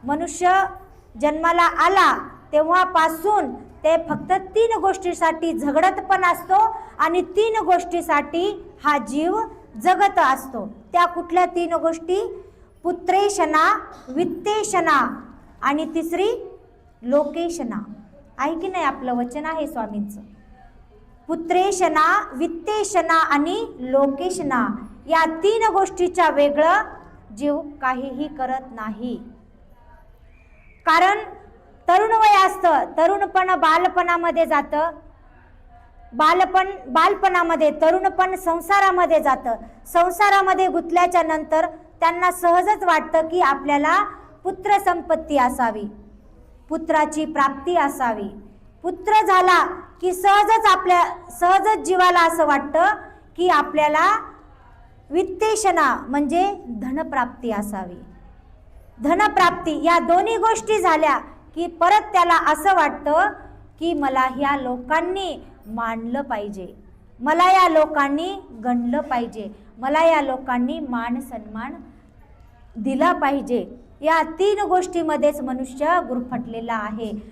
मनुष्य जन्माला आला तेव्हापासून ते फक्त 3 गोष्टीसाठी झगडत पण असतो आणि 3 गोष्टीसाठी हा जीव जगत असतो। त्या कुठल्या 3 गोष्टी? पुत्रेशना, वित्तेशना आणि तिसरी लोकेशना। आहे की नाही? आपलं वचन आहे स्वामींचं। पुत्रेशना, वित्तेशना आणि लोकेशना या 3 गोष्टीच्या वेगळं जीव काहीही करत नाही। कारण तरुण वय असतं, तरुणपण बालपणामध्ये जातं, बालपणामध्ये तरुणपण संसारामध्ये जातं। संसारामध्ये गुंतल्याच्या नंतर त्यांना सहजच वाटतं की आपल्याला पुत्र संपत्ती असावी, पुत्राची प्राप्ती असावी। पुत्र झाला की सहजच जीवाला असं वाटतं की आपल्याला वित्तेशना म्हणजे धनप्राप्ती असावी। धनप्राप्ती या दोन्ही गोष्टी झाल्या की परत त्याला असं वाटतं की मला ह्या लोकांनी मानलं पाहिजे, मला या लोकांनी गणलं पाहिजे, मला या लोकांनी मान सन्मान दिला पाहिजे। या 3 गोष्टीमध्येच मनुष्य गुरफटलेला आहे।